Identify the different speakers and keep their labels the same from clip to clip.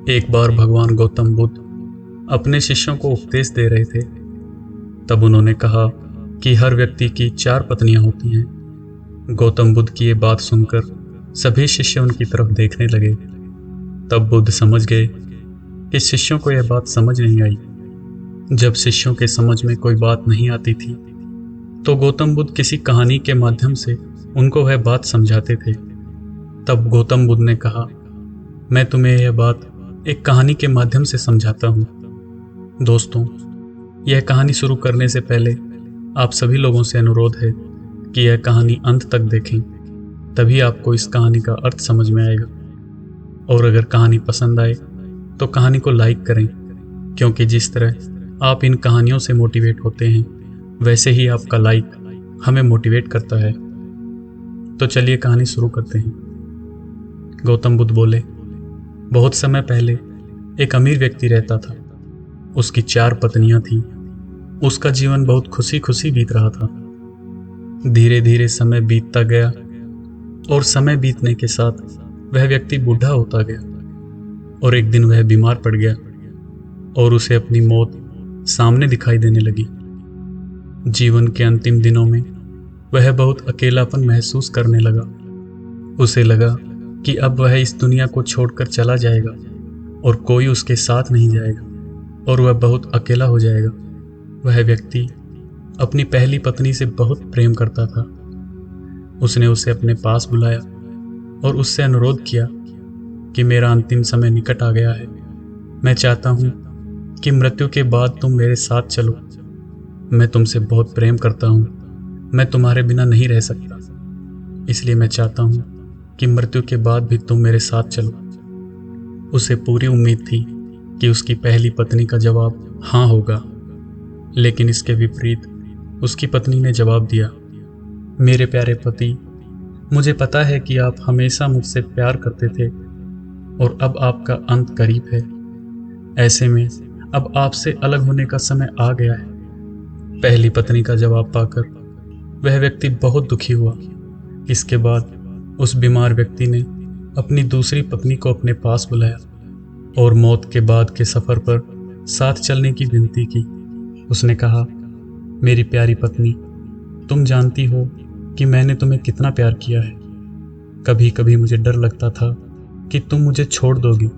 Speaker 1: एक बार भगवान गौतम बुद्ध अपने शिष्यों को उपदेश दे रहे थे। तब उन्होंने कहा कि हर व्यक्ति की 4 पत्नियां होती हैं। गौतम बुद्ध की ये बात सुनकर सभी शिष्य उनकी तरफ देखने लगे। तब बुद्ध समझ गए कि शिष्यों को यह बात समझ नहीं आई। जब शिष्यों के समझ में कोई बात नहीं आती थी तो गौतम बुद्ध किसी कहानी के माध्यम से उनको वह बात समझाते थे। तब गौतम बुद्ध ने कहा, मैं तुम्हें यह बात एक कहानी के माध्यम से समझाता हूँ। दोस्तों, यह कहानी शुरू करने से पहले आप सभी लोगों से अनुरोध है कि यह कहानी अंत तक देखें, तभी आपको इस कहानी का अर्थ समझ में आएगा। और अगर कहानी पसंद आए तो कहानी को लाइक करें, क्योंकि जिस तरह आप इन कहानियों से मोटिवेट होते हैं वैसे ही आपका लाइक हमें मोटिवेट करता है। तो चलिए कहानी शुरू करते हैं। गौतम बुद्ध बोले, बहुत समय पहले एक अमीर व्यक्ति रहता था। उसकी 4 पत्नियां थीं। उसका जीवन बहुत खुशी खुशी बीत रहा था। धीरे धीरे समय बीतता गया और समय बीतने के साथ वह व्यक्ति बूढ़ा होता गया और एक दिन वह बीमार पड़ गया और उसे अपनी मौत सामने दिखाई देने लगी। जीवन के अंतिम दिनों में वह बहुत अकेलापन महसूस करने लगा। उसे लगा कि अब वह इस दुनिया को छोड़कर चला जाएगा और कोई उसके साथ नहीं जाएगा और वह बहुत अकेला हो जाएगा। वह व्यक्ति अपनी पहली पत्नी से बहुत प्रेम करता था। उसने उसे अपने पास बुलाया और उससे अनुरोध किया कि मेरा अंतिम समय निकट आ गया है। मैं चाहता हूँ कि मृत्यु के बाद तुम मेरे साथ चलो। मैं तुमसे बहुत प्रेम करता हूँ। मैं तुम्हारे बिना नहीं रह सकता, इसलिए मैं चाहता हूँ कि मृत्यु के बाद भी तुम मेरे साथ चलो। उसे पूरी उम्मीद थी कि उसकी पहली पत्नी का जवाब हाँ होगा, लेकिन इसके विपरीत उसकी पत्नी ने जवाब दिया, मेरे प्यारे पति, मुझे पता है कि आप हमेशा मुझसे प्यार करते थे और अब आपका अंत करीब है। ऐसे में अब आपसे अलग होने का समय आ गया है। पहली पत्नी का जवाब पाकर वह व्यक्ति बहुत दुखी हुआ। इसके बाद उस बीमार व्यक्ति ने अपनी दूसरी पत्नी को अपने पास बुलाया और मौत के बाद के सफर पर साथ चलने की विनती की। उसने कहा, मेरी प्यारी पत्नी, तुम जानती हो कि मैंने तुम्हें कितना प्यार किया है। कभी कभी मुझे डर लगता था कि तुम मुझे छोड़ दोगी,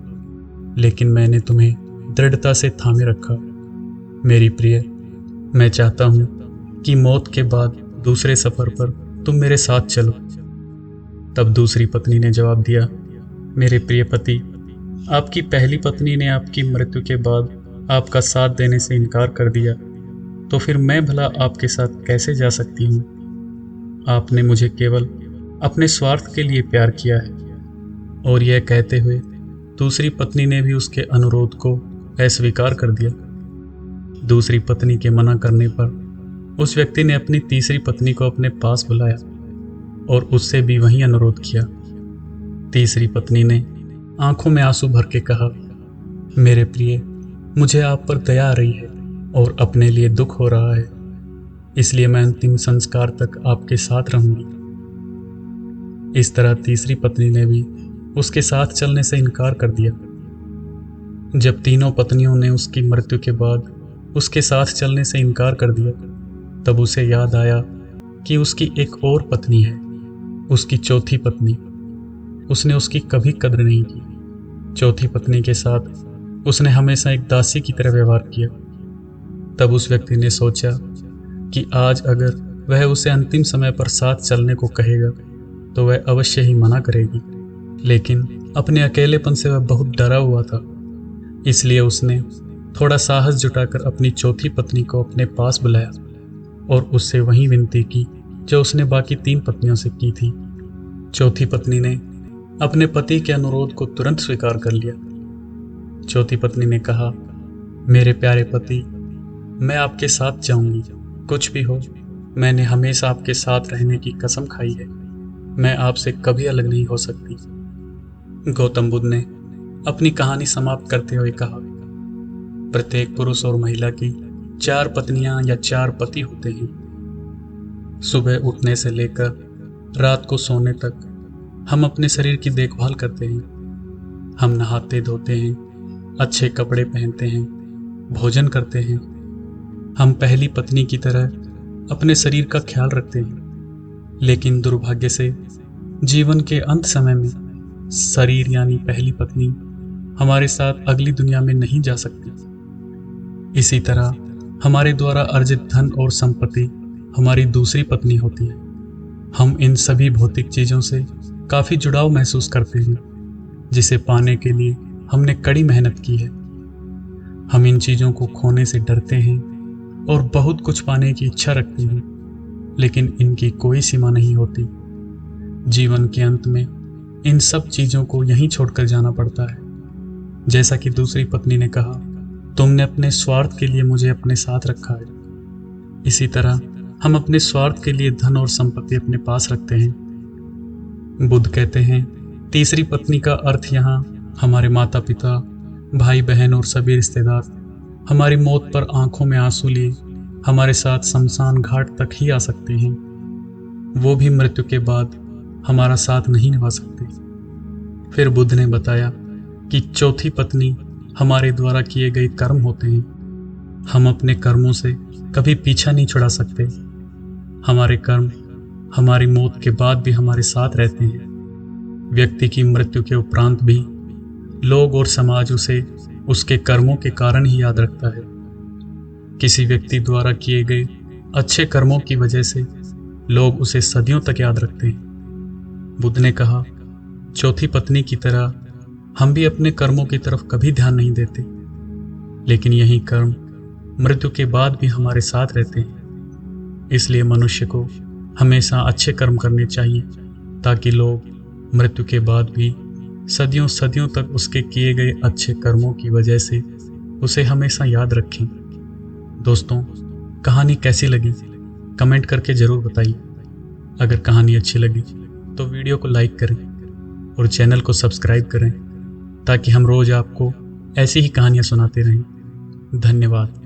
Speaker 1: लेकिन मैंने तुम्हें दृढ़ता से थामे रखा। मेरी प्रिय, मैं चाहता हूँ कि मौत के बाद दूसरे सफर पर तुम मेरे साथ चलो। तब दूसरी पत्नी ने जवाब दिया, मेरे प्रिय पति, आपकी पहली पत्नी ने आपकी मृत्यु के बाद आपका साथ देने से इनकार कर दिया, तो फिर मैं भला आपके साथ कैसे जा सकती हूँ? आपने मुझे केवल अपने स्वार्थ के लिए प्यार किया है। और यह कहते हुए दूसरी पत्नी ने भी उसके अनुरोध को अस्वीकार कर दिया। दूसरी पत्नी के मना करने पर उस व्यक्ति ने अपनी तीसरी पत्नी को अपने पास बुलाया और उससे भी वही अनुरोध किया। तीसरी पत्नी ने आंखों में आंसू भर के कहा, मेरे प्रिय, मुझे आप पर दया आ रही है और अपने लिए दुख हो रहा है, इसलिए मैं अंतिम संस्कार तक आपके साथ रहूंगी। इस तरह तीसरी पत्नी ने भी उसके साथ चलने से इनकार कर दिया। जब तीनों पत्नियों ने उसकी मृत्यु के बाद उसके साथ चलने से इनकार कर दिया, तब उसे याद आया कि उसकी एक और पत्नी है, उसकी चौथी पत्नी। उसने उसकी कभी कद्र नहीं की। चौथी पत्नी के साथ उसने हमेशा एक दासी की तरह व्यवहार किया। तब उस व्यक्ति ने सोचा कि आज अगर वह उसे अंतिम समय पर साथ चलने को कहेगा तो वह अवश्य ही मना करेगी, लेकिन अपने अकेलेपन से वह बहुत डरा हुआ था। इसलिए उसने थोड़ा साहस जुटाकर अपनी चौथी पत्नी को अपने पास बुलाया और उससे वही विनती की जो उसने बाकी 3 पत्नियों से की थी। चौथी पत्नी ने अपने पति के अनुरोध को तुरंत स्वीकार कर लिया। चौथी पत्नी ने कहा, मेरे प्यारे पति, मैं आपके साथ जाऊंगी, कुछ भी हो। मैंने हमेशा आपके साथ रहने की कसम खाई है। मैं आपसे कभी अलग नहीं हो सकती। गौतम बुद्ध ने अपनी कहानी समाप्त करते हुए कहा, प्रत्येक पुरुष और महिला की 4 पत्नियां या 4 पति होते हैं। सुबह उठने से लेकर रात को सोने तक हम अपने शरीर की देखभाल करते हैं। हम नहाते धोते हैं, अच्छे कपड़े पहनते हैं, भोजन करते हैं। हम पहली पत्नी की तरह अपने शरीर का ख्याल रखते हैं, लेकिन दुर्भाग्य से जीवन के अंत समय में शरीर यानी पहली पत्नी हमारे साथ अगली दुनिया में नहीं जा सकती। इसी तरह हमारे द्वारा अर्जित धन और संपत्ति हमारी दूसरी पत्नी होती है। हम इन सभी भौतिक चीज़ों से काफ़ी जुड़ाव महसूस करते हैं, जिसे पाने के लिए हमने कड़ी मेहनत की है। हम इन चीज़ों को खोने से डरते हैं और बहुत कुछ पाने की इच्छा रखते हैं, लेकिन इनकी कोई सीमा नहीं होती। जीवन के अंत में इन सब चीज़ों को यहीं छोड़कर जाना पड़ता है। जैसा कि दूसरी पत्नी ने कहा, तुमने अपने स्वार्थ के लिए मुझे अपने साथ रखा है। इसी तरह हम अपने स्वार्थ के लिए धन और संपत्ति अपने पास रखते हैं। बुद्ध कहते हैं, तीसरी पत्नी का अर्थ यहाँ हमारे माता पिता, भाई बहन और सभी रिश्तेदार हमारी मौत पर आंखों में आंसू लिए हमारे साथ शमशान घाट तक ही आ सकते हैं। वो भी मृत्यु के बाद हमारा साथ नहीं निभा सकते। फिर बुद्ध ने बताया कि चौथी पत्नी हमारे द्वारा किए गए कर्म होते हैं। हम अपने कर्मों से कभी पीछा नहीं छुड़ा सकते। हमारे कर्म हमारी मौत के बाद भी हमारे साथ रहते हैं। व्यक्ति की मृत्यु के उपरांत भी लोग और समाज उसे उसके कर्मों के कारण ही याद रखता है। किसी व्यक्ति द्वारा किए गए अच्छे कर्मों की वजह से लोग उसे सदियों तक याद रखते हैं। बुद्ध ने कहा, चौथी पत्नी की तरह हम भी अपने कर्मों की तरफ कभी ध्यान नहीं देते, लेकिन यही कर्म मृत्यु के बाद भी हमारे साथ रहते हैं। इसलिए मनुष्य को हमेशा अच्छे कर्म करने चाहिए, ताकि लोग मृत्यु के बाद भी सदियों सदियों तक उसके किए गए अच्छे कर्मों की वजह से उसे हमेशा याद रखें। दोस्तों, कहानी कैसी लगी कमेंट करके ज़रूर बताइए। अगर कहानी अच्छी लगी तो वीडियो को लाइक करें और चैनल को सब्सक्राइब करें, ताकि हम रोज़ आपको ऐसी ही कहानियाँ सुनाते रहें। धन्यवाद।